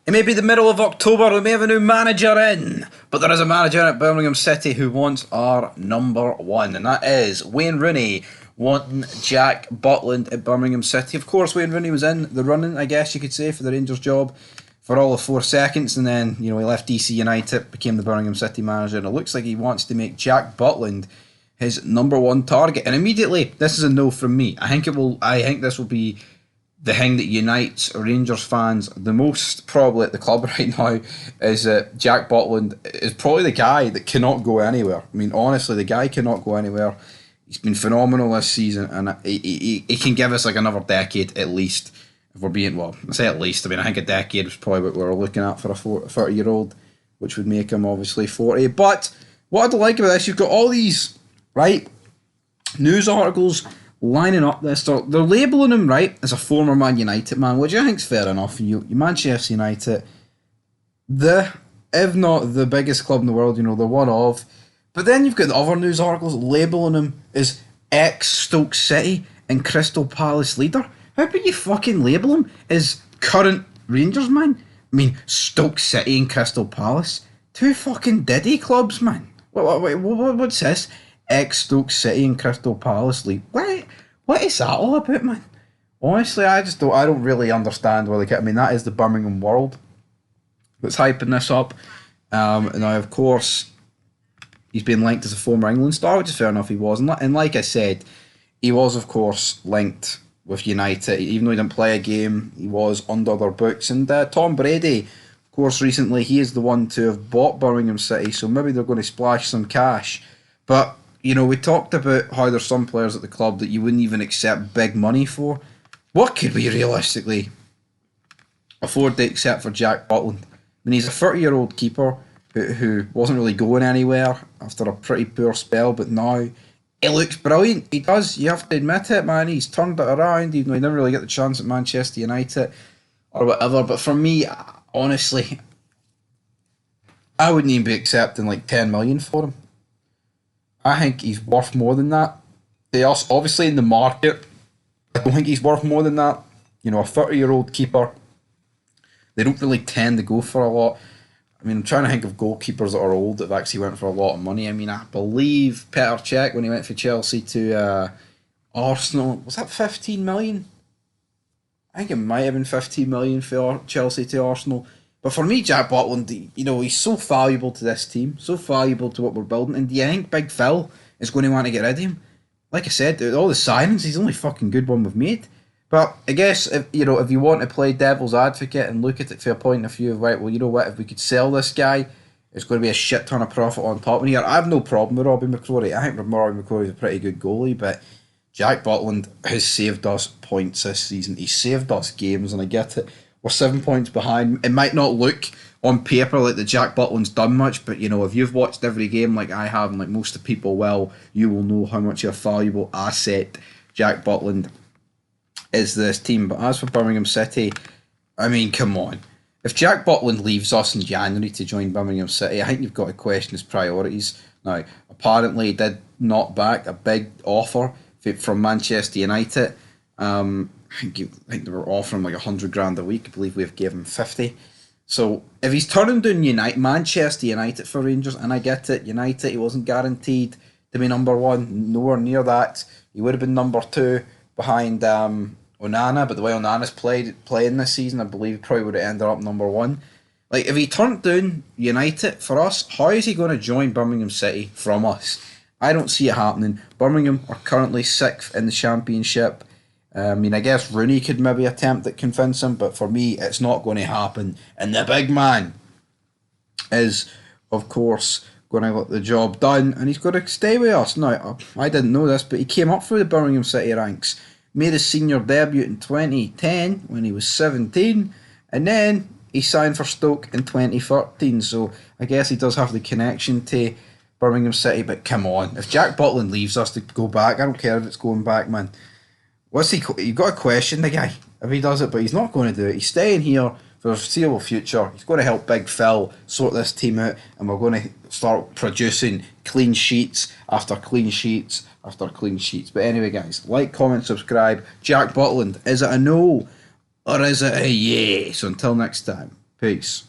It may be the middle of October, we may have a new manager in, but there is a manager at Birmingham City who wants our number one, and that is Wayne Rooney wanting Jack Butland at Birmingham City. Of course, Wayne Rooney was in the running, I guess you could say, for the Rangers job for all of 4 seconds, and then he left DC United, became the Birmingham City manager, and it looks like he wants to make Jack Butland his number one target. And immediately, this is a no from me. I think this will be the thing that unites Rangers fans the most probably at the club right now is that Jack Butland is probably the guy that cannot go anywhere. I mean, honestly, the guy cannot go anywhere. He's been phenomenal this season, and he can give us like another decade at least. If we're being, well, I say at least, I mean, I think a decade was probably what we were looking at for a 30-year-old, which would make him obviously 40. But what I like about this, you've got all these, right, news articles lining up this. They're labelling him, right, as a former Man United man, which I think is fair enough. You Manchester United, if not the biggest club in the world, they're one of. But then you've got the other news articles labelling him as ex-Stoke City and Crystal Palace leader. How about you fucking label him as current Rangers man? I mean, Stoke City and Crystal Palace. 2 fucking diddy clubs, man. What's this? Ex-Stoke City and Crystal Palace league. What is that all about, man? Honestly, I don't really understand where they get. I mean, that is the Birmingham World that's hyping this up. Now, of course, he's been linked as a former England star, which is fair enough, he was. And like I said, he was, of course, linked with United. Even though he didn't play a game, he was under their books. And Tom Brady, of course, recently, he is the one to have bought Birmingham City, so maybe they're going to splash some cash. But we talked about how there's some players at the club that you wouldn't even accept big money for. What could we realistically afford to accept for Jack Butland? I mean, he's a 30-year-old keeper who wasn't really going anywhere after a pretty poor spell, but now he looks brilliant. He does, you have to admit it, man. He's turned it around, even though he didn't really get the chance at Manchester United or whatever. But for me, honestly, I wouldn't even be accepting like 10 million for him. I think he's worth more than that. They are obviously in the market. I don't think he's worth more than that. A 30-year-old keeper, they don't really tend to go for a lot. I mean, I'm trying to think of goalkeepers that are old that have actually went for a lot of money. I mean, I believe Petr Cech, when he went from Chelsea to Arsenal, was that 15 million? I think it might have been 15 million for Chelsea to Arsenal. But for me, Jack Butland, he's so valuable to this team, so valuable to what we're building. And do you think Big Phil is going to want to get rid of him? Like I said, all the signings, he's the only fucking good one we've made. But I guess if you want to play devil's advocate and look at it from a point of view of, right, well, you know what, if we could sell this guy, it's going to be a shit ton of profit on top. And here, I have no problem with Robbie McCrory. I think Robbie McCrory is a pretty good goalie, but Jack Butland has saved us points this season. He's saved us games, and I get it. We're 7 points behind. It might not look on paper like the Jack Butland's done much, but if you've watched every game like I have, and like most of the people will, you will know how much a valuable asset Jack Butland is to this team. But as for Birmingham City, I mean, come on. If Jack Butland leaves us in January to join Birmingham City, I think you've got to question his priorities. Now, apparently he did knock back a big offer from Manchester United. I think they were offering like 100 grand a week. I believe we've given him 50. So if he's turning down Manchester United for Rangers, and I get it, United, he wasn't guaranteed to be number one, nowhere near that. He would have been number 2 behind Onana, but the way Onana's playing this season, I believe he probably would have ended up number 1. Like, if he turned down United for us, how is he going to join Birmingham City from us? I don't see it happening. Birmingham are currently 6th in the Championship. I mean, I guess Rooney could maybe attempt at convince him, but for me, it's not going to happen. And the big man is, of course, going to get the job done, and he's going to stay with us. Now, I didn't know this, but he came up through the Birmingham City ranks, made his senior debut in 2010 when he was 17, and then he signed for Stoke in 2013. So I guess he does have the connection to Birmingham City, but come on. If Jack Butland leaves us to go back, I don't care if it's going back, man. You've got to question the guy if he does it, but he's not going to do it. He's staying here for the foreseeable future. He's going to help Big Phil sort this team out, and we're going to start producing clean sheets after clean sheets after clean sheets. But anyway, guys, like, comment, subscribe. Jack Butland, is it a no or is it a yes? So until next time. Peace.